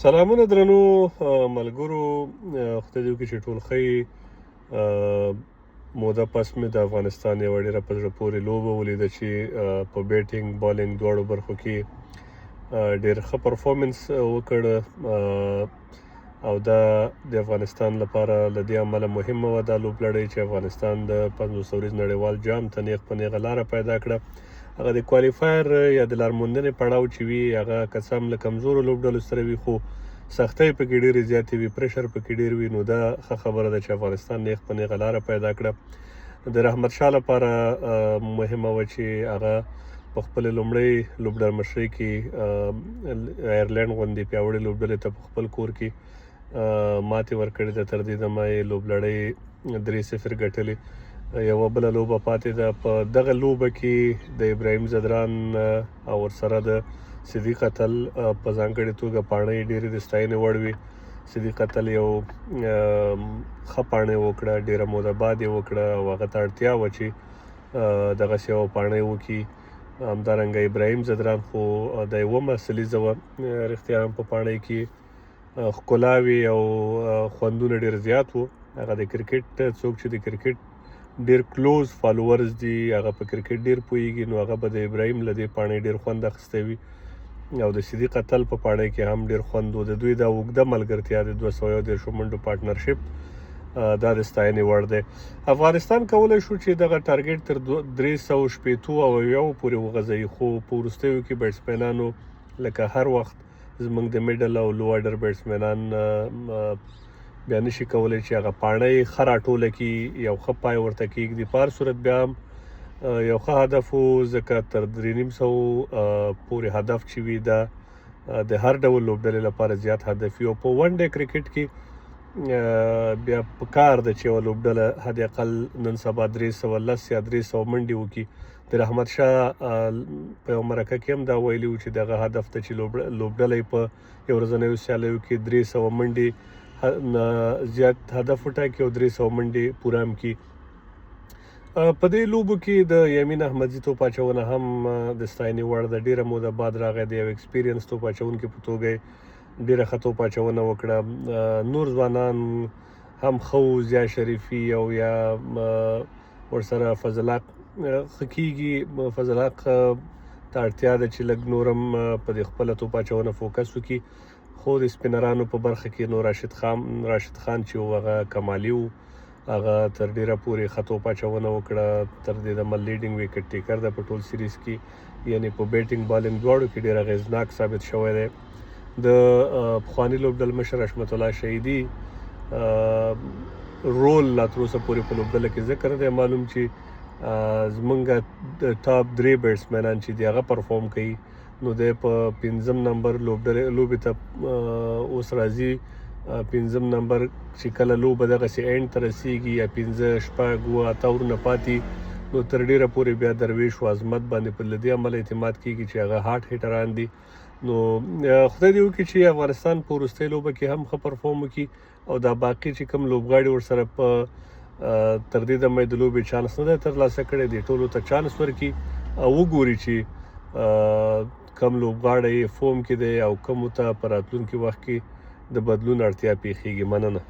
سلامونه درنو ملګرو. خدای دې وکړي چې ټول ښه یې. موده پس مې د افغانستان یوه ډېره په زړه پورې لوبه ولیده چې په بیټینګ بالینګ دواړو برخو کې ډېر ښه پرفارمنس وکړ، او دا د افغانستان لپاره له دې امله مهمه وه دا لوبلړۍ چې افغانستان د 50 ورځ نړیوال جام ته نیغ په نیغه لاره پیدا کړه. هغه د کوالیفایر یا د لارموندنې پړاو چې وي هغه که څه هم له کمزورو لوبډلو سره وي، خو سختۍ پکې ډېرې زیاتې وي، پریشر پکې ډېر وي. نو دا ښه خبره ده چې افغانستان نیغ په نیغه لاره پیدا کړه. د رحمت شاه لپاره مهمه وه چې هغه په خپلې لومړۍ لوبډل مشرۍ کې آیرلینډ غوندې پیاوړې لوبډلې ته په خپل کور کې ماتې ورکړې ده. تر دې دمه یې لوبلړۍ 3-0 ګټلې. یوه بله لوبه پاتې ده، په دغه لوبه کې د ابراهیم ځدران او ورسره د صدیق اتل په ځانګړې توګه پاڼۍ ډېرې د ستاینې وړ وي. صدیق اتل یو ښه پاڼۍ وکړه، ډېره موده بعد یې وکړه او هغه ته اړتیا وه چې دغسې یوه پاڼۍ وکړي. همدارنګه ابراهیم ځدران خو د 1 سلیزه وه، رښتیا هم په پاڼۍ کې ښکلاوې او خوندونه ډېر زیات وو. هغه د کرکټ څوک چې د کرکټ ډېر کلوز فالوورز دي، هغه په کرکټ ډېر پوهیږي، نو هغه به د ابراهیم له دې پاڼۍ ډېر خوند اخیستی وي. او د صدیق اتل په پاڼۍ کې هم ډېر خوند و. د دوی دا اوږده ملګرتیا د 230 منډو پارټنرشپ دا د ستاینې وړ دی. افغانستان کولی شو چې دغه ټارګټ تر 380 پورې وغځوي، خو په وروستیو کې بیټسمینانو لکه هر وخت زموږ د میډل او لو اډر بیټسمینان بیا نشي کولی چې هغه پاڼۍ ښه راټوله کړي، یو ښه پای ورته کېږدي. په هر صورت بیا هم یو ښه هدف و، ځکه تر 350 پورې هدف چې وي دا د هر ډول لوبډلې لپاره زیات هدف وي. او په ون ډے کرکټ کې بیا په کار ده چې یوه لوبډله حد اقل نن سبا 310 یا 300 منډې وکړي. د رحمت شاه په یو مرکه کې هم دا ویلي و چې دغه هدف ته چې لوبډله یې په یو ورځنیو سیالیو کې 300 منډې زیات هدف وټاکي او 300 منډې پوره هم کړي. په دې لوبو کې د یمین احمدزي توپ اچونه هم د ستاینې وړ ده. ډېره موده بعد راغی، د یو ایکسپیرینس توپ اچونکي په توګه ډېره ښه توپ اچونه وکړه. نور ځوانان هم ښه وو، ضیا شریفي او یا ورسره فضل حق ښه کېږي. فضل حق ته اړتیا ده چې لږ نور هم په دې خپله توپ اچونه فوکس وکړي. خو د سپینرانو په برخه کې نو راشد خان چې و هغه کمالي و، هغه تر ډېره پورې ښه توپ اچونه وکړه. تر دې دمه لیډینګ وکټ ټیکر ده په ټول سیریز کې، یعنې په بیټینګ بالینګ دواړو کې ډېر اغېزناک ثابت شوی دی. د پخواني لوبډل مشر حشمت الله شهیدي رول لا تر اوسه پورې په لوبډله کې ذکر دی معلوم، چې زمونږ د ټاپ 3 بیټسمینان چې دی هغه پرفارم کوي. نو دی په 5 نمبر لوبې ته اوس راځي. 5 نمبر چې کله لوبه دغسې اینډ ته رسیږي یا 5 شپږ 8 اورونه پاتې، نو تر ډېره پورې بیا درویش و عظمت باندې په له دې امله اعتماد کېږي چې هغه هارډ هیټران دي. نو خدای دې وکړي چې افغانستان په وروستۍ لوبه کې هم ښه پرفارم وکړي او دا باقي چې کوم لوبغاړي ورسره په تر دې دمه د لوبې چانس نه دی ترلاسه کړی، دې ټولو ته چانس ورکړي او وګوري چې کم لوبغاړی فورم کې دی او کومو ته په راتلونکي وخت کې د بدلون اړتیا پیښیږي. مننه.